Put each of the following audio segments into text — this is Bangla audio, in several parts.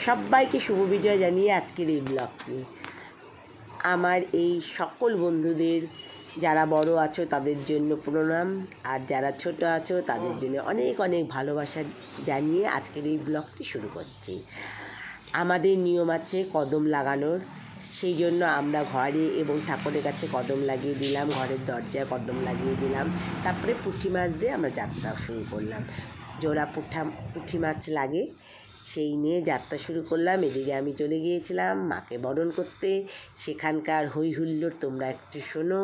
সবাইকে শুভ বিজয় জানিয়ে আজকের এই ব্লগটি। আমার এই সকল বন্ধুদের, যারা বড় আছো তাদের জন্য প্রণাম, আর যারা ছোট আছো তাদের জন্য অনেক অনেক ভালোবাসা জানিয়ে আজকের এই ব্লগটি শুরু করছি। আমাদের নিয়ম আছে কদম লাগানোর, সেই জন্য আমরা ঘরে এবং ঠাকুরের কাছে কদম লাগিয়ে দিলাম, ঘরের দরজায় কদম লাগিয়ে দিলাম। তারপরে পুঁটি মাছ দিয়ে আমরা যাত্রা শুরু করলাম। জোড়া পুঁটি মাছ লাগে, সেই নিয়ে যাত্রা শুরু করলাম। এদিকে আমি চলে গিয়েছিলাম মাকে বরণ করতে। সেখানকার হই হুল্লোড় তোমরা একটু শোনো।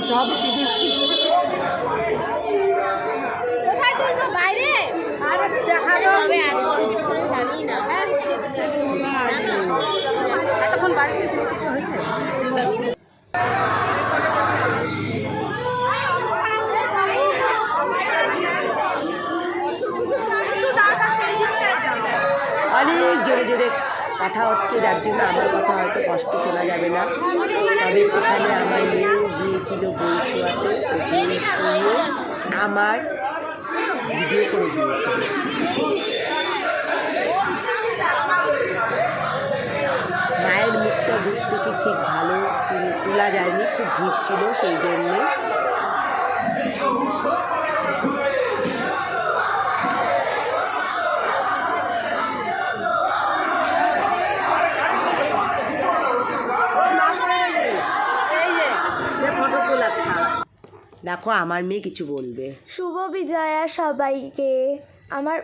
সব শুধু অনেক জোরে জোরে কথা হচ্ছে, যার জন্য আমার কথা হয়তো কষ্ট শোনা যাবে না। তবে এখানে আমার মেয়েও গিয়েছিল বই ছোঁয়াতে, বই ছুঁয়ে আমার ভিডিও করে দিয়েছিল। মায়ের মুখটা দূর থেকে ঠিক ভালো তোলা যায়নি, খুব ভিড় ছিল সেই জন্যে। দেখো আমার মেয়ে কিছু বলবে। শুভ বিজয়া সবাইকে। আমার